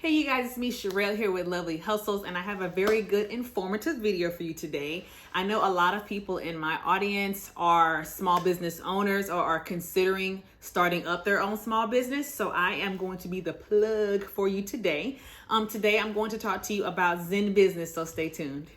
Hey you guys, it's me Sherelle here with LoveLee Hustles, and I have a very good informative video for you today. I know a lot of people in my audience are small business owners or are considering starting up their own small business, so I am going to be the plug for you today. Today I'm going to talk to you about Zen Business, so stay tuned.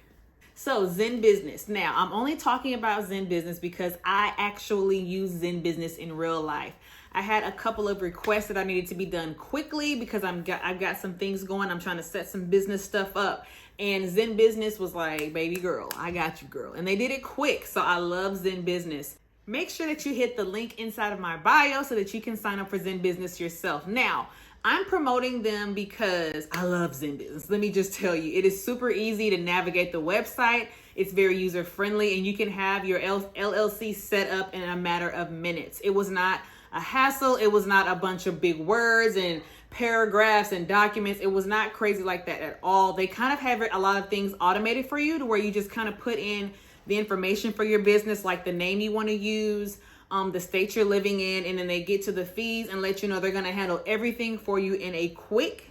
So Zen Business. Now, I'm only talking about Zen Business because I actually use Zen Business in real life. I had a couple of requests that I needed to be done quickly because I've got some things going. I'm trying to set some business stuff up. And Zen Business was like, baby girl, I got you, girl. And they did it quick. So I love Zen Business. Make sure that you hit the link inside of my bio so that you can sign up for Zen Business yourself. Now, I'm promoting them because I love Zen Business. Let me just tell you, it is super easy to navigate the website. It's very user friendly, and you can have your LLC set up in a matter of minutes. It was not a hassle. It was not a bunch of big words and paragraphs and documents. It was not crazy like that at all. They kind of have a lot of things automated for you to where you just kind of put in the information for your business, like the name you want to use, the state you're living in, and then they get to the fees and let you know they're going to handle everything for you in a quick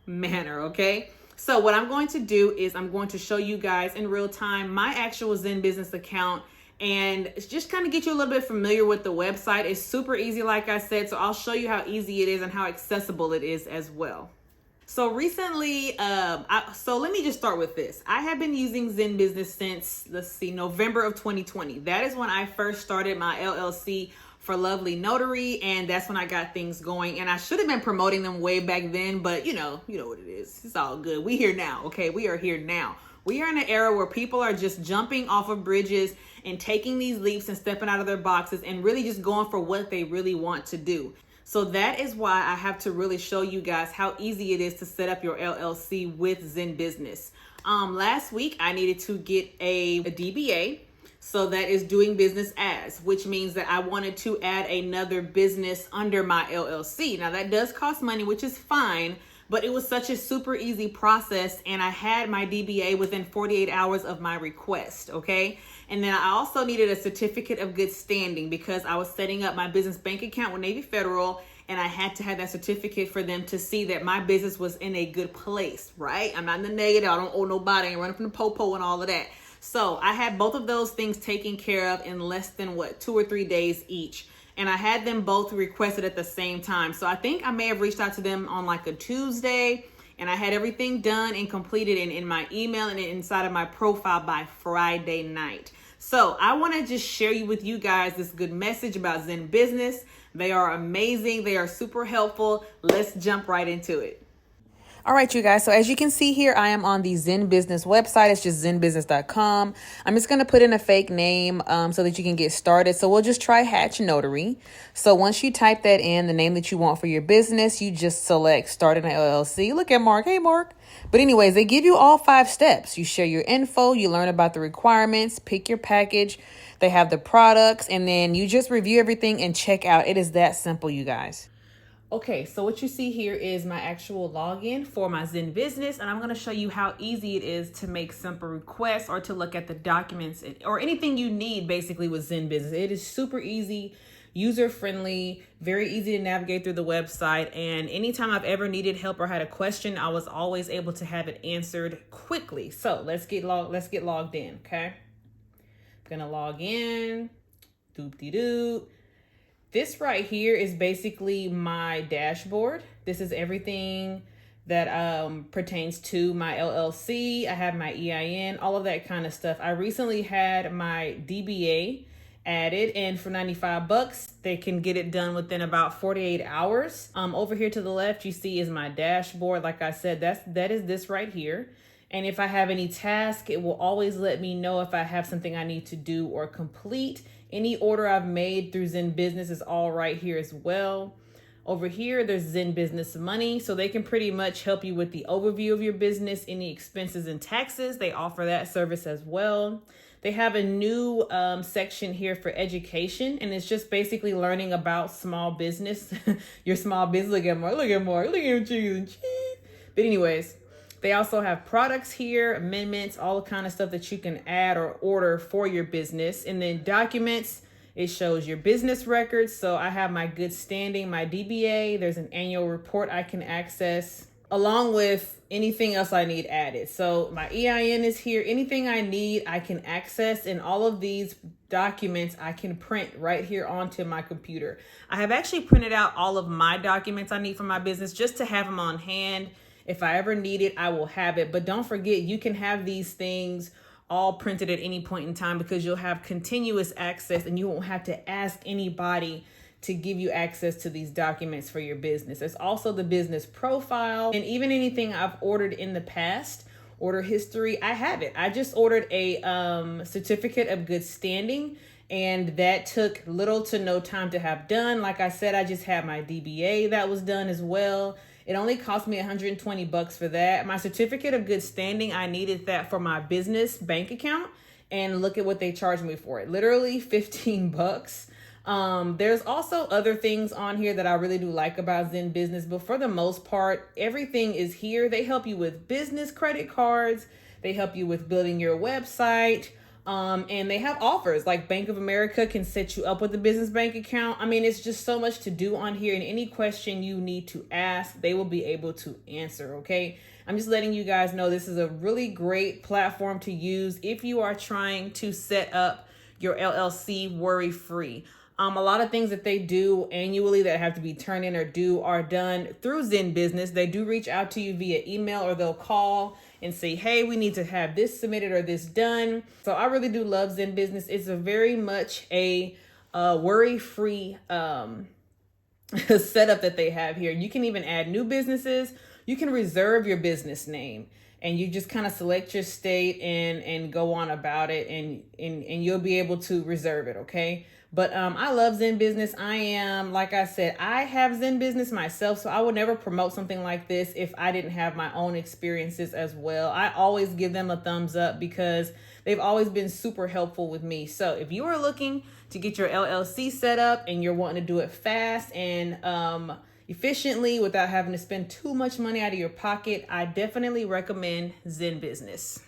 manner. Okay. So what I'm going to do is I'm going to show you guys in real time my actual Zen Business account, and it's just kind of get you a little bit familiar with the website. It's super easy, like I said, so I'll show you how easy it is and how accessible it is as well. So recently, so let me just start with this. I have been using Zen Business since, November of 2020. That is when I first started my LLC for LoveLee Notary, and that's when I got things going. And I should have been promoting them way back then, but you know what it is. It's all good. We here now, okay? We are here now. We are in an era where people are just jumping off of bridges and taking these leaps and stepping out of their boxes and really just going for what they really want to do. So that is why I have to really show you guys how easy it is to set up your LLC with Zen Business. Last week, I needed to get a DBA. So that is doing business as, which means that I wanted to add another business under my LLC. Now that does cost money, which is fine, but it was such a super easy process, and I had my DBA within 48 hours of my request, okay? And then I also needed a certificate of good standing because I was setting up my business bank account with Navy Federal, and I had to have that certificate for them to see that my business was in a good place, right? I'm not in the negative. I don't owe nobody. I ain't running from the po-po and all of that. So I had both of those things taken care of in less than 2 or 3 days each. And I had them both requested at the same time. So I think I may have reached out to them on like a Tuesday, and I had everything done and completed in my email and inside of my profile by Friday night. So I want to just share with you guys this good message about Zen Business. They are amazing. They are super helpful. Let's jump right into it. All right, you guys. So as you can see here, I am on the Zen Business website. It's just zenbusiness.com. I'm just going to put in a fake name so that you can get started. So we'll just try Hatch Notary. So once you type that in, the name that you want for your business, you just select start an LLC. Look at Mark. Hey, Mark. But anyways, they give you all 5 steps. You share your info. You learn about the requirements, pick your package. They have the products, and then you just review everything and check out. It is that simple, you guys. Okay, so what you see here is my actual login for my Zen Business, and I'm going to show you how easy it is to make simple requests or to look at the documents or anything you need basically with Zen Business. It is super easy, user-friendly, very easy to navigate through the website, and anytime I've ever needed help or had a question, I was always able to have it answered quickly. So let's get logged in, okay? I'm going to log in, doop-de-doop. This right here is basically my dashboard. This is everything that pertains to my LLC. I have my EIN, all of that kind of stuff. I recently had my DBA added, and for $95, they can get it done within about 48 hours. Over here to the left, you see is my dashboard. Like I said, that is this right here. And if I have any task, it will always let me know if I have something I need to do or complete. Any order I've made through Zen Business is all right here as well. Over here, there's Zen Business Money. So they can pretty much help you with the overview of your business, any expenses and taxes. They offer that service as well. They have a new section here for education, and it's just basically learning about small business. Your small business. Look at Mark. Look at cheese and cheese. But anyways, they also have products here, amendments, all the kind of stuff that you can add or order for your business. And then documents, it shows your business records. So I have my good standing, my DBA. There's an annual report I can access. along with anything else I need added. So my EIN is here. Anything I need, I can access, and all of these documents I can print right here onto my computer. I have actually printed out all of my documents I need for my business just to have them on hand. If I ever need it, I will have it. But don't forget, you can have these things all printed at any point in time because you'll have continuous access and you won't have to ask anybody to give you access to these documents for your business. There's also the business profile, and even anything I've ordered in the past, order history, I have it. I just ordered a certificate of good standing, and that took little to no time to have done. Like I said, I just had my DBA that was done as well. It only cost me $120 for that. My certificate of good standing, I needed that for my business bank account, and look at what they charged me for it. Literally $15. There's also other things on here that I really do like about Zen Business, but for the most part, everything is here. They help you with business credit cards. They help you with building your website. And they have offers like Bank of America can set you up with a business bank account. I mean, it's just so much to do on here, and any question you need to ask, they will be able to answer. Okay. I'm just letting you guys know this is a really great platform to use if you are trying to set up your LLC worry-free. A lot of things that they do annually that have to be turned in or due are done through Zen Business. They do reach out to you via email, or they'll call and say, hey, we need to have this submitted or this done. So I really do love Zen Business. It's a very much a worry-free setup that they have here. You can even add new businesses. You can reserve your business name, and you just kind of select your state and go on about it, and you'll be able to reserve it. Okay. But I love Zen Business. Like I said, I have Zen Business myself, so I would never promote something like this if I didn't have my own experiences as well. I always give them a thumbs up because they've always been super helpful with me. So if you are looking to get your LLC set up and you're wanting to do it fast and efficiently without having to spend too much money out of your pocket, I definitely recommend Zen Business.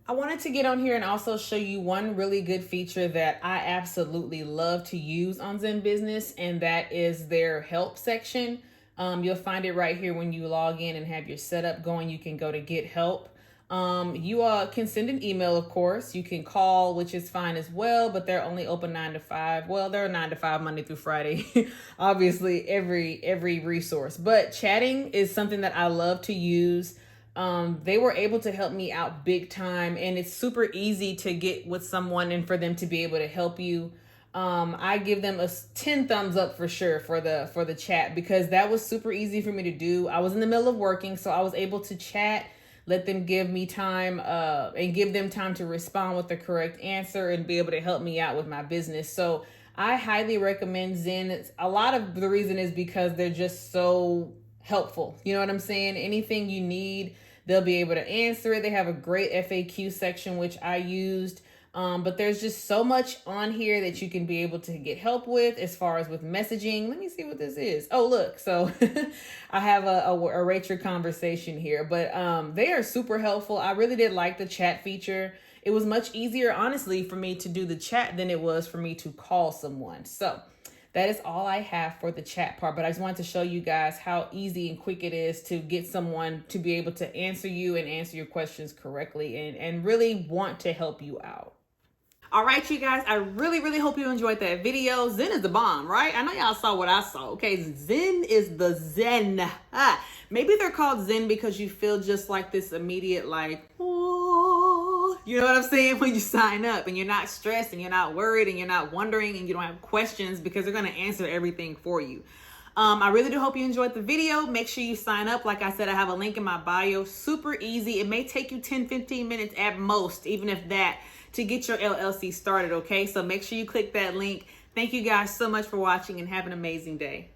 I wanted to get on here and also show you one really good feature that I absolutely love to use on Zen Business, and that is their help section. You'll find it right here when you log in and have your setup going. You can go to get help. You can send an email, of course. You can call, which is fine as well, but they're only open 9 to 5. Well, they're 9 to 5 Monday through Friday. Obviously, every resource. But chatting is something that I love to use. They were able to help me out big time, and it's super easy to get with someone and for them to be able to help you. I give them a 10 thumbs up for sure for the chat, because that was super easy for me to do. I was in the middle of working, so I was able to chat, let them give me time, and give them time to respond with the correct answer and be able to help me out with my business. So I highly recommend Zen. A lot of the reason is because they're just so helpful. You know what I'm saying? Anything you need, they'll be able to answer it. They have a great FAQ section, which I used. But there's just so much on here that you can be able to get help with as far as with messaging. Let me see what this is. Oh, look. So I have a rate your conversation here, but they are super helpful. I really did like the chat feature. It was much easier, honestly, for me to do the chat than it was for me to call someone. So that is all I have for the chat part, but I just wanted to show you guys how easy and quick it is to get someone to be able to answer you and answer your questions correctly and really want to help you out. All right, you guys, I really hope you enjoyed that video. Zen is the bomb, right? I know y'all saw what I saw. Okay, Zen is the Zen. Maybe they're called Zen because you feel just like this immediate, like, oh, you know what I'm saying? When you sign up and you're not stressed and you're not worried and you're not wondering and you don't have questions, because they're going to answer everything for you. I really do hope you enjoyed the video. Make sure you sign up. Like I said, I have a link in my bio. Super easy. It may take you 10-15 minutes at most, even if that, to get your LLC started, okay? So make sure you click that link. Thank you guys so much for watching, and have an amazing day.